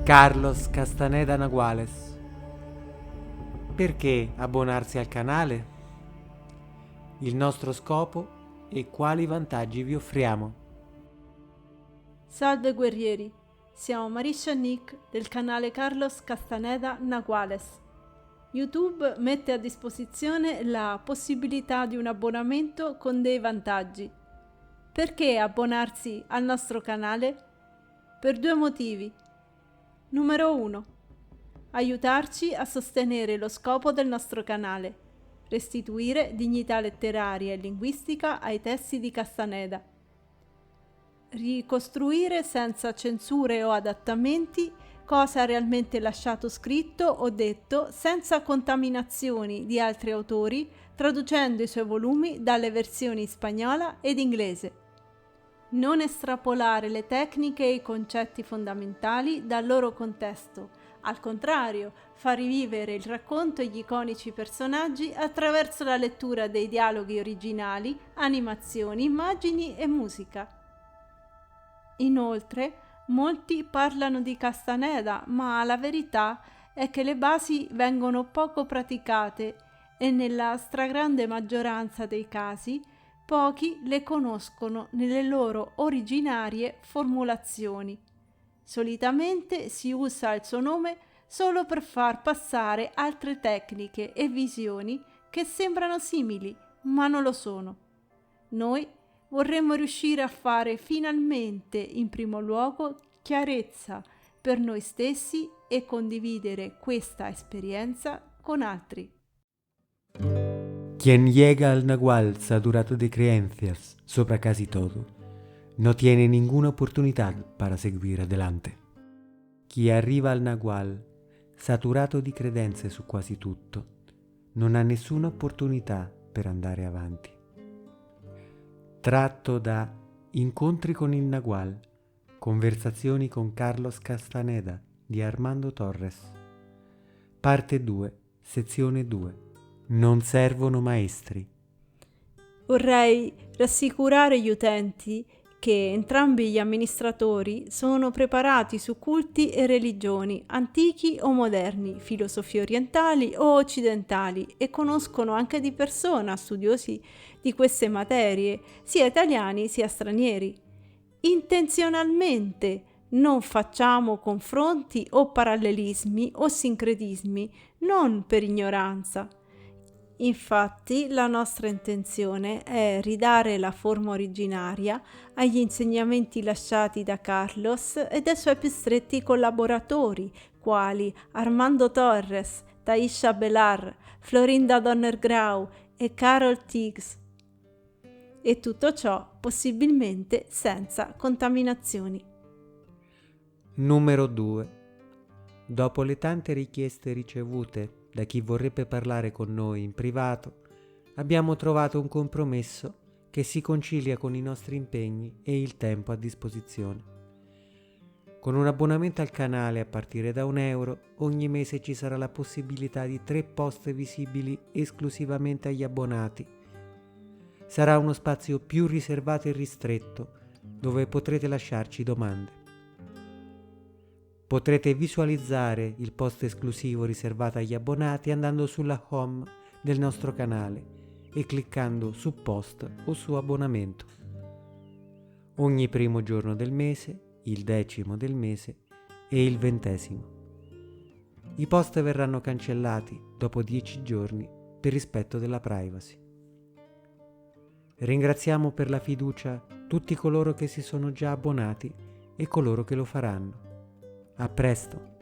Carlos Castaneda Naguales. Perché abbonarsi al canale? Il nostro scopo e quali vantaggi vi offriamo. Salve guerrieri, siamo Marisha e Nick del canale Carlos Castaneda Naguales. YouTube mette a disposizione la possibilità di un abbonamento con dei vantaggi. Perché abbonarsi al nostro canale? Per due motivi. Numero 1. Aiutarci a sostenere lo scopo del nostro canale, restituire dignità letteraria e linguistica ai testi di Castaneda. Ricostruire senza censure o adattamenti cosa ha realmente lasciato scritto o detto senza contaminazioni di altri autori, traducendo i suoi volumi dalle versioni spagnola ed inglese. Non estrapolare le tecniche e i concetti fondamentali dal loro contesto, al contrario, far rivivere il racconto e gli iconici personaggi attraverso la lettura dei dialoghi originali, animazioni, immagini e musica. Inoltre, molti parlano di Castaneda, ma la verità è che le basi vengono poco praticate e nella stragrande maggioranza dei casi pochi le conoscono nelle loro originarie formulazioni. Solitamente si usa il suo nome solo per far passare altre tecniche e visioni che sembrano simili, ma non lo sono. Noi vorremmo riuscire a fare finalmente, in primo luogo, chiarezza per noi stessi e condividere questa esperienza con altri. Quien llega al Nagual saturado de creencias sobre casi todo, no tiene ninguna oportunidad para seguir adelante. Chi arriva al Nagual saturato di credenze su quasi tutto, non ha nessuna opportunità per andare avanti. Tratto da Incontri con il Nagual, conversazioni con Carlos Castaneda di Armando Torres. Parte 2, sezione 2. Non servono maestri. Vorrei rassicurare gli utenti che entrambi gli amministratori sono preparati su culti e religioni, antichi o moderni, filosofie orientali o occidentali, e conoscono anche di persona studiosi di queste materie, sia italiani sia stranieri. Intenzionalmente non facciamo confronti o parallelismi o sincretismi, non per ignoranza. Infatti, la nostra intenzione è ridare la forma originaria agli insegnamenti lasciati da Carlos e dai suoi più stretti collaboratori, quali Armando Torres, Taisha Belar, Florinda Donner-Grau e Carol Tiggs. E tutto ciò possibilmente senza contaminazioni. Numero 2. Dopo le tante richieste ricevute da chi vorrebbe parlare con noi in privato, abbiamo trovato un compromesso che si concilia con i nostri impegni e il tempo a disposizione. Con un abbonamento al canale a partire da €1, ogni mese ci sarà la possibilità di 3 post visibili esclusivamente agli abbonati. Sarà uno spazio più riservato e ristretto, dove potrete lasciarci domande. Potrete visualizzare il post esclusivo riservato agli abbonati andando sulla home del nostro canale e cliccando su post o su abbonamento. Ogni primo giorno del mese, il 10° del mese e il 20°. I post verranno cancellati dopo 10 giorni per rispetto della privacy. Ringraziamo per la fiducia tutti coloro che si sono già abbonati e coloro che lo faranno. A presto!